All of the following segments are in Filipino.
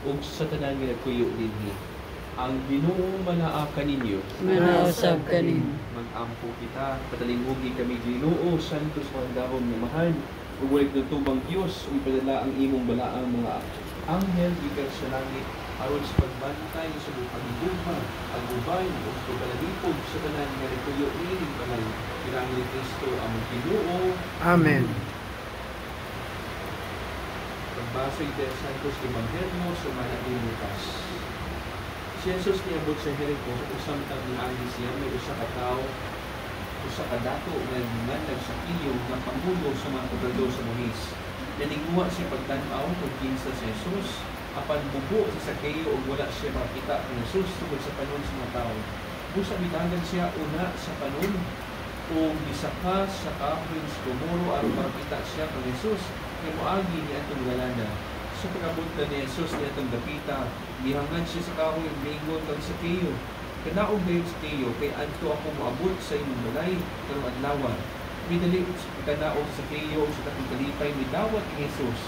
ug sa tanan nga nagkuyo dinhi. Ang Ginoo manaa kaninyo. Manausab kanin. Mag-ampo kita, patalingugi kami Ginoo, santos mga dahon nga mahal. Ug walay nagtubang Dios, ug ipadala ang imong balaang mga anghel gikan sa langit aron sa pagbantay sa bukang duha, ang ubay ug pagkalipog sa tanan nga nagkuyo ining balay. Kinahanglan ni Kristo ang Ginoo. Amen. Pagbasa iti Santos Evangelio sa Manang Lucas. Si Jesus niabot sa Jericho, usam tang niagi siya, may usa ka tawo, usa ka dato nga nagsakiyo nga pangulo sa mga kobrador sa Mois. Naningguha siya pagtan-aw kung kinsa si Jesus, apan bubo sa sakeyo ug wala siya makita ni Jesus tungkol sa panon sa mga tao. Busa bidagan siya una sa panon o bisaka sa kahoy sa gumuro aron makita siya kang Jesus nga moagi ni atong galanda. Sa pagabot ni Jesus ni atong dapita, gihangad siya sa kahoy ug miingon kang sakeyo. Kanaog dayon sakeyo kay adto ako moabot sa imong balay karong adlaw. Midali kanaog sa sakeyo sa takong kalipay midawat ni Jesus.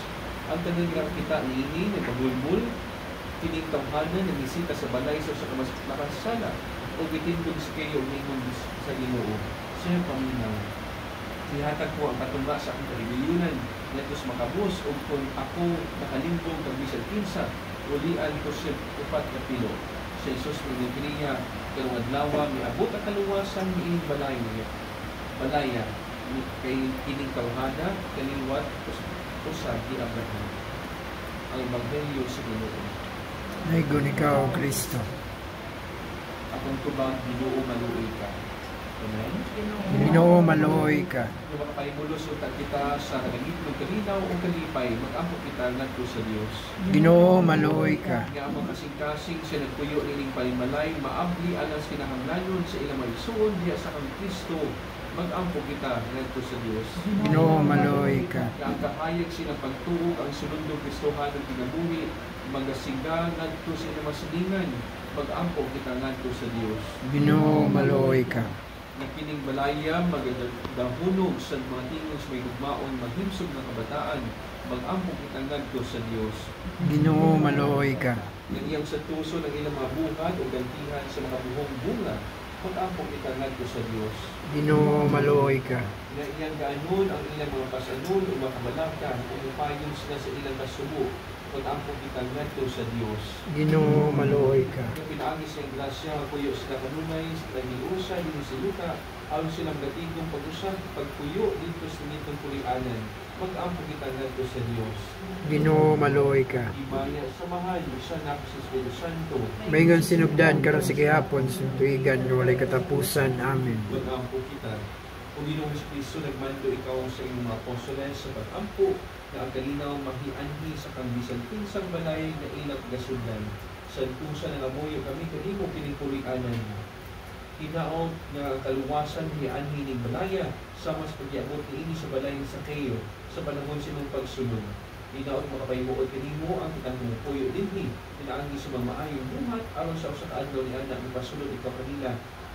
Ang tanan nga kita niini nagpabulbul, kining tawhanan nga bisita sa balay sa nakasala o gitindog sa kayo mingon sa Ginoo. Siya paminaw. Sihatag ko ang patunga sa akong kalibiyunan ngadto sa makabus ug kung ako nakalimbong kag bisan kinsa ulian ko siya upat ka pilo. Si Jesus nagkriya karong adlaw miabot ang kaluwasan niining balaya kay kining tawhana kaliwat usab di Abraham. Ang Ebanghelyo sa Ginoo. Naigon ikaw, Kristo. Akong tubang Ginoo maluoy ka. Amen. Ginoo maluoy ka. Kung makapalimulos utak kita sa kalangit ng kalinaw o kalipay, mag-ampo kita ngadto sa Dios. Ginoo maluoy ka. Nga ang kasing-kasing siya nagpuyo nining palimalay, maabli alang kinahanglanon sa ilang malisuon diya sa kang Kristo. Mag-ampo kita ngadto sa Dios. Ginoo maluoy ka. Nga ang kahayag silang pagtuog ang sulundong Kristohan ng kinabuhi, magasiga ngadto sa ilang masilingan. Mag-ampo kita ngadto sa Dios. Ginoo maluoy ka. Na kining balaya magadahunog sa mga tingos may gugmaon maghimsog ng kabataan, mag-ampo kita ngadto sa Dios. Ginoo maluoy ka. Ng iyang sa tuso ng ilang mga buhat o gantihan sa mga buhong bunga, mag-ampo kita ngadto sa Dios. Ginoo maluoy ka. Na iyang gaanon ang ilang mga pasanon o makabalaka o upayon sila sa ilang kasubo, mag-ampo kita ngadto sa Dios. Ginoo maluoy ka. Yung pinaagi siyang grasya, kuyo sila kanunay, sila giusa, yun si Luka, ayon silang gatigong pag-usap, pagpuyo dito sa nitong kulianan, mag-ampo kita ngadto sa Dios. Ginoo maluoy ka. Ibaya sa mahal, sa anak sa Espiritu Santo, Maygon sinugdan karon sa gihapon sa tuigan nga walay katapusan. Amen. mag-ampo kita. Kung Ginoong Kristo, nagmando ikaw sa iyong mga apostoles sa pag-ampo, na ang kalinaw mahianhi sa kambisan pinsang balay na ilang gasudlan. Sa tusa na ngamuyo kami kanimo pinikulianan. Hinaot nga kaluwasan hianhi ning balaya sama sa pagkiabot ni ini sa balay sa kayo sa panahon sinong pagsulod. Hinaot makapaymuot kanimo ang kitang puyo dinhi. Pinaagi sa mga maayong buhat aron sa usa ka adlaw ni anak ipasulod ikaw kanila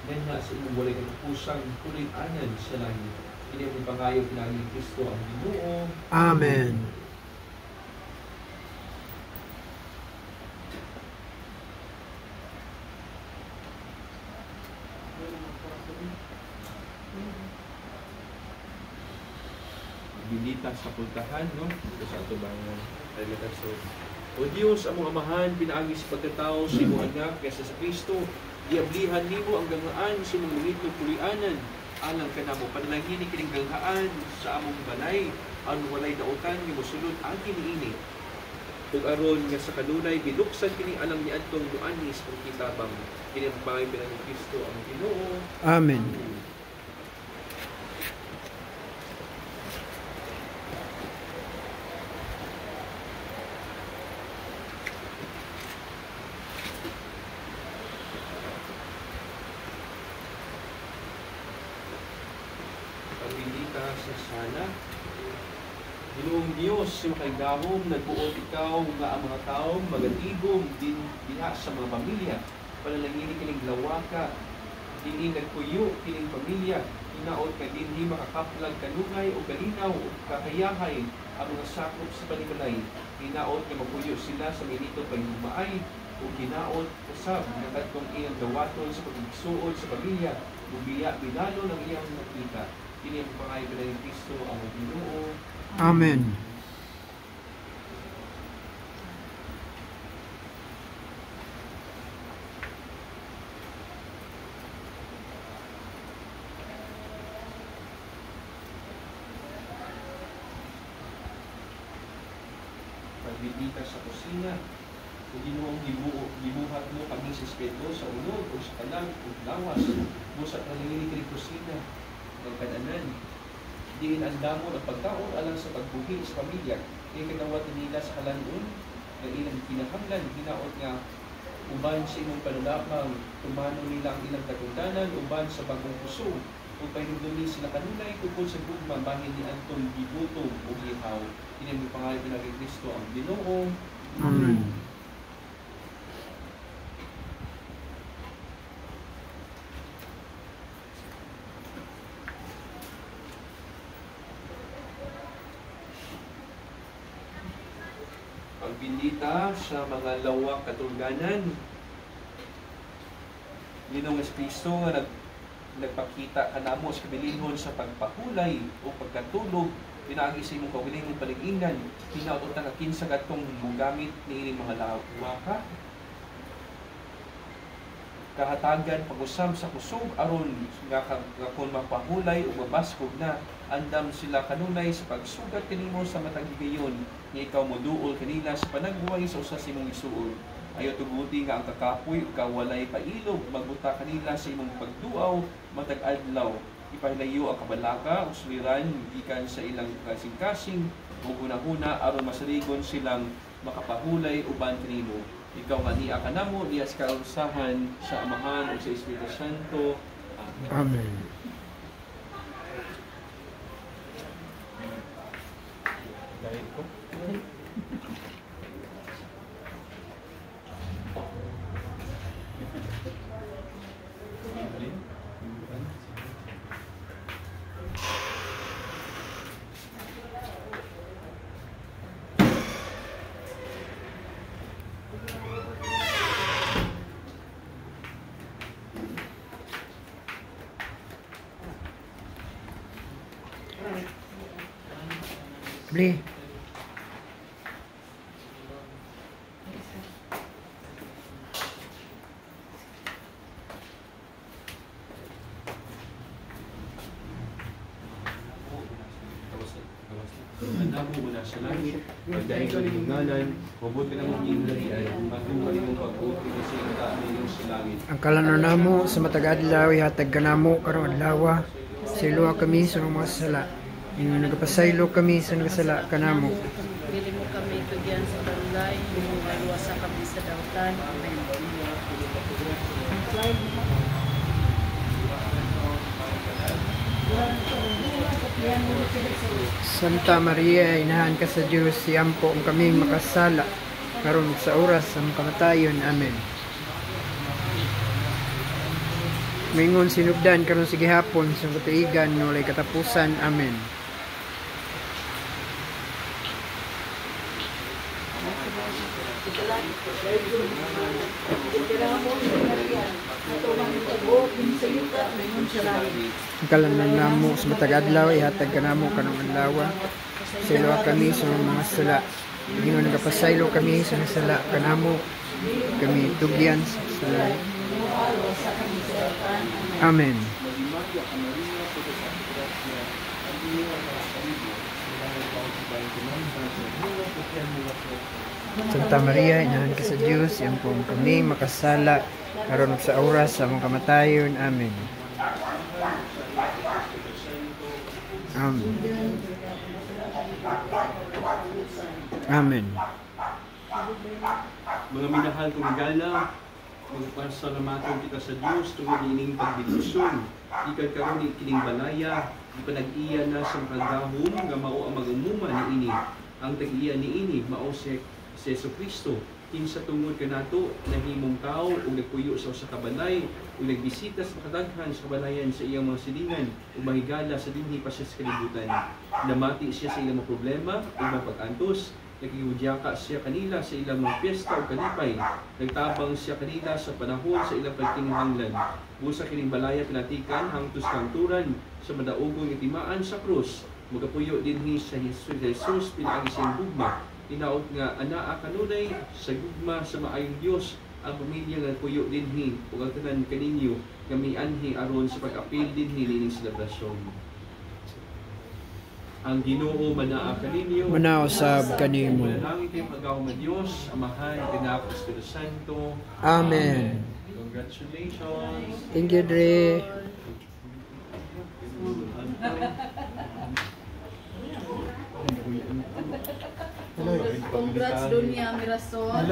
nga sa imong walay katapusang kulianan sa langit. Ini ang pangayo pinaagi ni Kristo ang Ginoo. Amen. Binita sa pultahan, no? Ito sa ato bang relasyon. O Diyos, among amahan, pinaagi sa pagkatao sa imong anak kaysa sa Kristo, diablihan nimo ang gangaan sa imong lingito kulianan, alang ka namo panalangin kining gangaan sa among balay, aron walay dautan nga mosulod agi niini. Ug aron nga sa kanunay binuksan kini alang niadtong duanis kung kitabang kini ang bagay pinag ni Kristo ang Ginoo. Amen. Pagbindita sa sala. Ginoong Diyos, yung kay gahom, nagbuot ikaw nga ang mga tao magatigom din diha sa mga pamilya. Panalangin kining lawaka, Kini nagpuyo kining pamilya, hinaot nga dinhi makakaplag kanungay o galinaw o kakayahay ang mga sakop sa panimalay. Hinaot nga mapuyo sila sa minito paghumaay o hinaot usab nga kadtong iyang dawaton sa pagigsuod sa pamilya, bubiya binalo ng iyang nakita. Kini ang pangayo ni Kristo ang Ginoo. Amen. Pagbibita sa kusina, kung Ginoong gibuhat mo kami sa Espiritu sa ulog o sa kalang o lawas mo sa kalingini kini kusina ng kadanan. Diin ang damo ng pagkaon alang sa pagbuhi sa pamilya. Kaya kinawat nila sa kalanon ng ilang kinahanglan, hinaot nga uban sa imong panulapang, tumano nila ang ilang katungdanan, uban sa bagong puso, kung pahinugdumi sila kanunay, tungkol sa gugma, bahin ni Anton gibutom o gihaw. Ini ang pangalan ni Kristo ang Ginoo. Amen. Pagbindita sa mga lawak katungdanan, Ginoong Kristo nga nagpakita kanamo sa kabilinhon sa pagpahulay o pagkatulog, pinaagi sa imong kaugalingong palig-ingnan, hinaot ang kinsa katong mugamit ni mga lawaka, kahatagan pag-usam sa kusog aron nga kung mapahulay o mabaskog na, andam sila kanunay sa pagsugat kanimo sa matag higayon, nga ikaw moduol kanila sa panagbuhay sa usa sa imong isuod. Ayaw tuguti nga ang kakapoy o kawalay pailog, magbuta kanila sa imong pagduaw matag adlaw. Ipahilayo ang kabalaka o suliran gikan sa ilang kasing-kasing o hunahuna aron masaligon silang makapahulay uban kanimo. Ikaw nga niya kanamo, niyas kausahan sa Amahan o sa Espiritu Santo. Amen. Dahil ko. Bli. Andamo mo na sa langit, pagdahin ko rin ngalan, mabuti na mong ginarian, matungkol mong pag-uti kasi ita ninyo sa langit. Ang kalanon namo sa matag-adlaw ihatag kanamo karong adlaw. Siluwa kami sa mga sala. Yung nagapasaylo kami sa nagasala kanamo. Bili mo kami tugyan sa balay, yung maluwasa kami sa dautan. Amen. Santa Maria, inahan ka sa Diyos, siyampo ang kaming makasala, karon sa oras ng kamatayon. Amen. Mingon sinugdan karon sa gihapon sa katuigan walay katapusan. Amen. Ang kalanan namo sa matag adlaw ihatag kanamo kanang adlaw. Siluwa kami sa mga sala. Ginoo nagapasaylo kami sa sala kanamo. Kami tugyan sa sala. Amen. Santa Maria, inahan ka sa Diyos, siyampo ang kami makasala, karon sa oras sa among kamatayon. Amen. Amen. Amen. Mga minahal kong gala, magpasalamatan kita sa Diyos tungod ining pagbilusyon. Ikad karon kining balaya, ipanag-iya na sa kagahom nga mao ang magumuma ni ini. Ang tag-iya ni ini mao si Jesu Kristo. kinsa tungod kanato nahimong tao ug nagpuyo sa usa ka balay ug nagbisita sa makadaghan sa kabalayan sa iyang mga silingan ug mahigala sa dinhi pa siya sa kalibutan. Namati siya sa ilang mga problema ug mga pag-antos. Nakikihudyaka siya kanila sa ilang mga piyesta o kalipay. Nagtabang siya kanila sa panahon sa ilang pagkinahanglan. Busa kining balaya pinatikan hangtod sa kanturan sa madaugong itimaan sa krus. Magapuyo dinhi sa Jesus pinaagi siyang gugma. Tinaod nga anaa kanunay sa gugma sa maayong Dios ang pamilya nga puyo dinhi ug ang tanan kaninyo nga mianhi aron sa pag-apil dinhi nining selebrasyon. Ang Ginoo manaa kaninyo, Manausab kanimo. manalangin kayo pag-awang nga Dios, Amahan, Anak, Espiritu Santo. Amen. Congratulations. Thank you, Dre. Congrats Dunya Mirasol.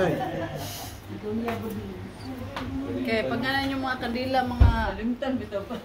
Dunya Budin. Okay, pag yung mga kandila, mga limtan bitaw pa.